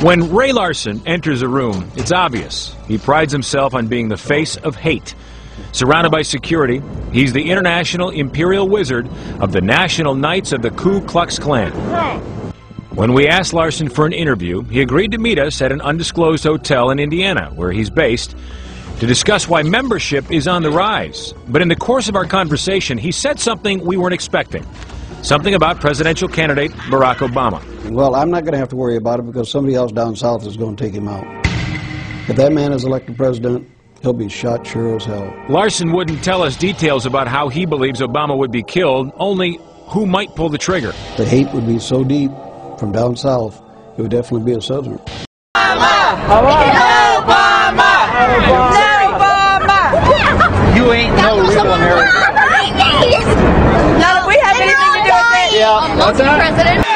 When Ray Larson enters a room, it's obvious. He prides himself on being the face of hate. Surrounded by security, he's the international imperial wizard of the National Knights of the Ku Klux Klan. When we asked Larson for an interview, he agreed to meet us at an undisclosed hotel in Indiana, where he's based, to discuss why membership is on the rise. But in the course of our conversation, he said something we weren't expecting. Something about presidential candidate Barack Obama. Well, I'm not going to have to worry about it because somebody else down south is going to take him out. If that man is elected president, he'll be shot sure as hell. Larson wouldn't tell us details about how he believes Obama would be killed, only who might pull the trigger. The hate would be so deep from down south, it would definitely be a southerner. Obama! Obama! Obama! You ain't no real American. None of we have anything to do with it. Yeah, what's that? President.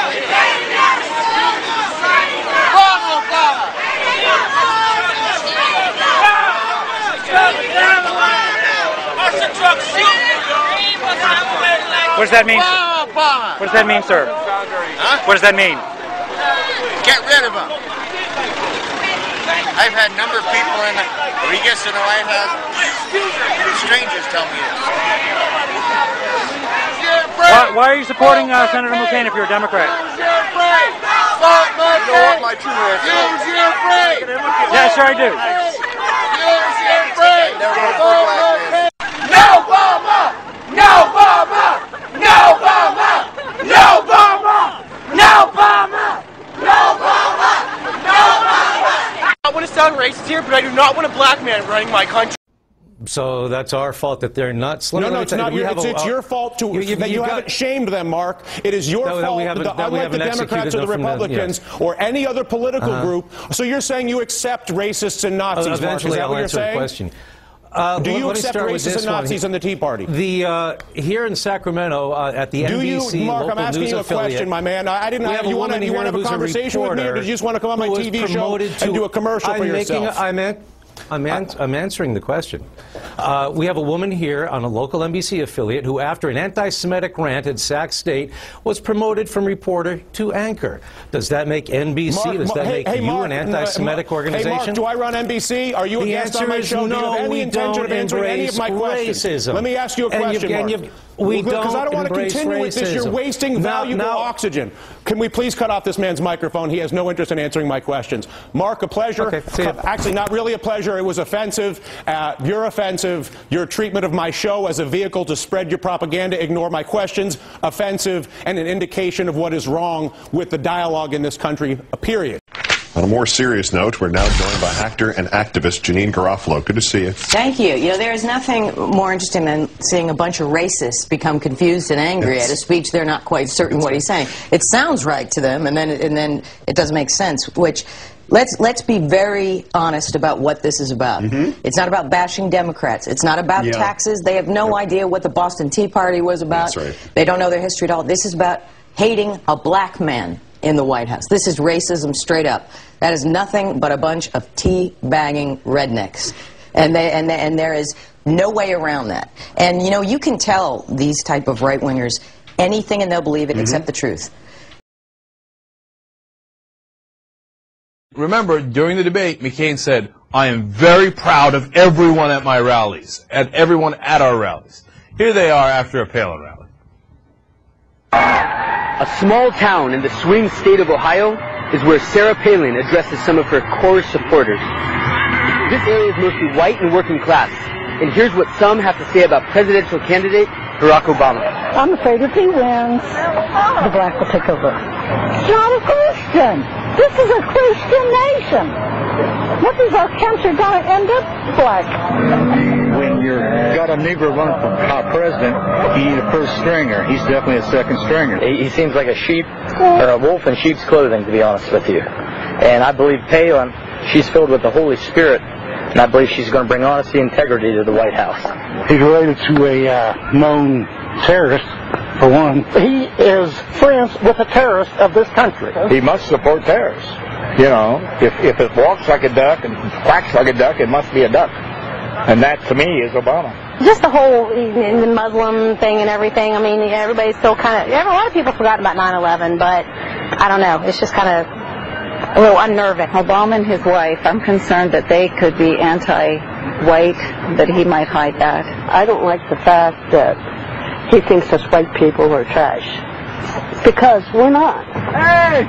What does that mean? What does that mean, sir? Huh? What does that mean? Get rid of him. I've had a number of people in the, when he gets to the White House, strangers tell me this. Why are you supporting Senator McCain if you're a Democrat? You know what my true answer is? Use your brain! Yeah, sure I do. Use your brain! No Obama! No Obama! No Obama! No Obama! No Obama! No Obama! No Obama! I want to sound racist here, but I do not want a black man running my country. So that's our fault that they're nuts. No, it's not. It's your fault that you haven't shamed them, Mark. It is your fault that unlike the Democrats or the Republicans or any other political group. So you're saying you accept racists and Nazis, Mark? Is that what you're saying? Question. Do you accept racists and Nazis in the Tea Party? Here in Sacramento at the NBC Mark, local I'm asking news you a affiliate, question, my man. I didn't have you want to have a conversation with me, or did you just want to come on my TV show and do a commercial for yourself? I'm answering the question. We have a woman here on a local NBC affiliate who, after an anti-Semitic rant at Sac State, was promoted from reporter to anchor. Does that make NBC? Does that make you an anti-Semitic organization? Hey, Mark, do I run NBC? Are you a guest on my show? Do you have any intention of answering any of my questions? Let me ask you a question, Mark. Because I don't want to continue with this. You're wasting valuable oxygen. Can we please cut off this man's microphone? He has no interest in answering my questions. Mark, a pleasure. Okay, actually, not really a pleasure. It was offensive. You're offensive. Your treatment of my show as a vehicle to spread your propaganda, ignore my questions, offensive, and an indication of what is wrong with the dialogue in this country, period. On a more serious note, we're now joined by actor and activist Janeane Garofalo. Good to see you. Thank you. You know, there is nothing more interesting than seeing a bunch of racists become confused and angry at a speech they're not quite certain what he's saying. It sounds right to them, and then it doesn't make sense, which... Let's be very honest about what this is about. It's not about bashing Democrats. It's not about taxes. They have no idea what the Boston Tea Party was about. That's right. They don't know their history at all. This is about hating a black man in the White House. This is racism straight up. That is nothing but a bunch of tea-bagging rednecks. And there is no way around that. And, you know, you can tell these type of right-wingers anything and they'll believe it except the truth. Remember, during the debate, McCain said, I am very proud of everyone at my rallies, everyone at our rallies. Here they are after a Palin rally. A small town in the swing state of Ohio is where Sarah Palin addresses some of her core supporters. This area is mostly white and working class. And here's what some have to say about presidential candidate Barack Obama. I'm afraid if he wins, the black will take over. It's not a question. This is a Christian nation. What is our country going to end up like? When you've got a Negro running for president, you need a first stringer. He's definitely a second stringer. He seems like a sheep, or a wolf in sheep's clothing, to be honest with you. And I believe Palin, she's filled with the Holy Spirit, and I believe she's going to bring honesty and integrity to the White House. He's related to a known terrorist, for one. He is friends with the terrorists of this country. He must support terrorists. You know, if it walks like a duck and quacks like a duck, it must be a duck. And that, to me, is Obama. Just the whole the Muslim thing and everything. I mean, everybody's still kind of... A lot of people forgot about 9/11, but I don't know. It's just kind of... a little unnerving. Obama and his wife, I'm concerned that they could be anti-white, that he might hide that. I don't like the fact that he thinks us white people are trash, because we're not. Hey!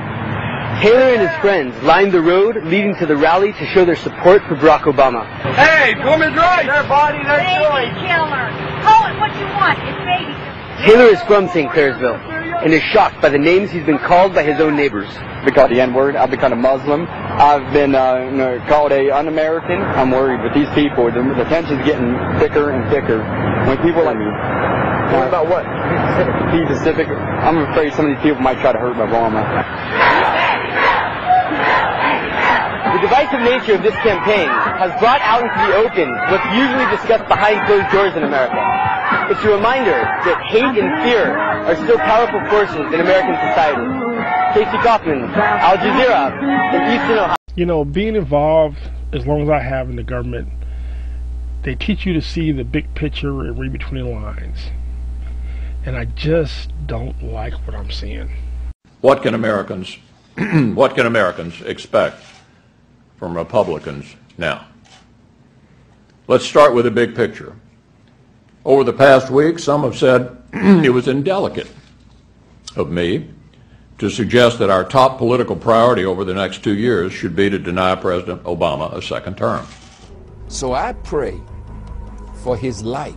Taylor and his friends lined the road leading to the rally to show their support for Barack Obama. Hey, woman's right. Their body, their choice. Baby killer. Call it what you want. It's baby killer. Taylor is from St. Clairsville and is shocked by the names he's been called by his own neighbors. I've been called the N-word. I've been called a Muslim. I've been called a un-American. I'm worried with these people. The tension's getting thicker and thicker. When people like me. What about what? Be specific. I'm afraid some of these people might try to hurt my Obama. The divisive nature of this campaign has brought out into the open what's usually discussed behind closed doors in America. It's a reminder that hate and fear are still powerful forces in American society. Casey Kaufman, Al Jazeera, in Eastern Ohio. You know, being involved, as long as I have in the government, they teach you to see the big picture and read between the lines. And I just don't like what I'm seeing. What can Americans expect from Republicans now? Let's start with the big picture. Over the past week, some have said it was indelicate of me to suggest that our top political priority over the next 2 years should be to deny President Obama a second term. So I pray for his life,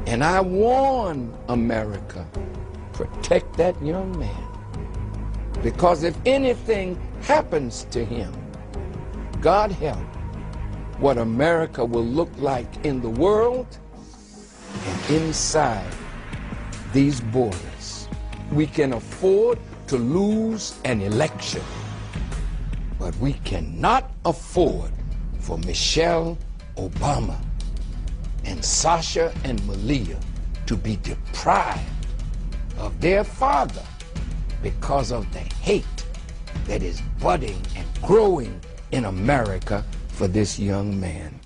and I warn America, protect that young man, because if anything happens to him, God help, what America will look like in the world and inside these borders. We can afford to lose an election, but we cannot afford for Michelle Obama and Sasha and Malia to be deprived of their father because of the hate that is budding and growing in America for this young man.